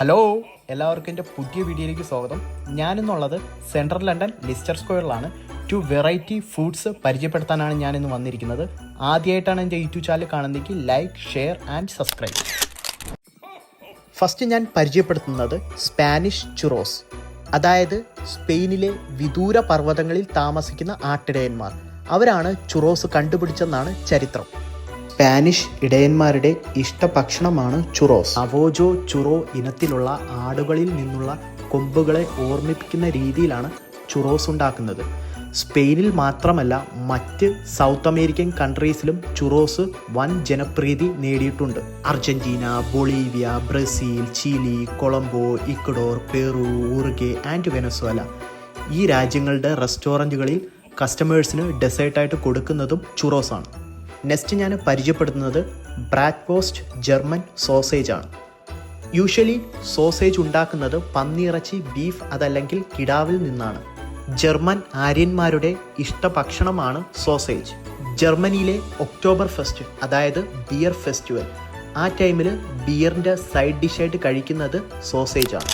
Hello, എല്ലാവർക്കും എൻ്റെ പുതിയ വീഡിയോയിലേക്ക് സ്വാഗതം. ഞാനിന്നുള്ളത് സെൻട്രൽ ലണ്ടൻ ലിസ്റ്റർ സ്ക്വയറിലാണ്. 2 വെറൈറ്റി ഫുഡ്സ് പരിചയപ്പെടുത്താനാണ് ഞാനിന്ന് വന്നിരിക്കുന്നത്. ആദ്യമായിട്ടാണ് എൻ്റെ യൂട്യൂബ് ചാനൽ കാണുന്നതെങ്കിൽ like, share and subscribe. First ഞാൻ പരിചയപ്പെടുത്തുന്നത് സ്പാനിഷ് ചുറോസ്, അതായത് സ്പെയിനിലെ വിദൂര പർവ്വതങ്ങളിൽ താമസിക്കുന്ന ആട്ടിടയന്മാർ. അവരാണ് ചുറോസ് കണ്ടുപിടിച്ചെന്നാണ് ചരിത്രം. സ്പാനിഷ് ഇടയന്മാരുടെ ഇഷ്ടഭക്ഷണമാണ് ചുറോസ്. അവോജോ ചുറോ ഇനത്തിലുള്ള ആടുകളിൽ നിന്നുള്ള കൊമ്പുകളെ ഓർമ്മിപ്പിക്കുന്ന രീതിയിലാണ് ചുറോസ് ഉണ്ടാക്കുന്നത്. സ്പെയിനിൽ മാത്രമല്ല, മറ്റ് സൗത്ത് അമേരിക്കൻ കൺട്രീസിലും ചുറോസ് വൻ ജനപ്രീതി നേടിയിട്ടുണ്ട്. Argentina, Bolivia, Brazil, Chile, Colombo, Ecuador, Peru, Uruguay and Venezuela ഈ രാജ്യങ്ങളുടെ റെസ്റ്റോറൻറ്റുകളിൽ കസ്റ്റമേഴ്സിന് ഡെസേർട്ടായിട്ട് കൊടുക്കുന്നതും ചുറോസാണ്. നെക്സ്റ്റ് ഞാൻ പരിചയപ്പെടുത്തുന്നത് ബ്രാറ്റ്വോസ്റ്റ് ജർമ്മൻ സോസേജ് ആണ്. യൂഷ്വലി സോസേജ് ഉണ്ടാക്കുന്നത് പന്നിയിറച്ചി, ബീഫ് അതല്ലെങ്കിൽ കിടാവിൽ നിന്നാണ്. ജർമ്മൻ ആര്യന്മാരുടെ ഇഷ്ടഭക്ഷണമാണ് സോസേജ്. ജർമ്മനിയിലെ ഒക്ടോബർ ഫെസ്റ്റ്, അതായത് ബിയർ ഫെസ്റ്റിവൽ, ആ ടൈമിൽ ബിയറിൻ്റെ സൈഡ് ഡിഷായിട്ട് കഴിക്കുന്നത് സോസേജ് ആണ്.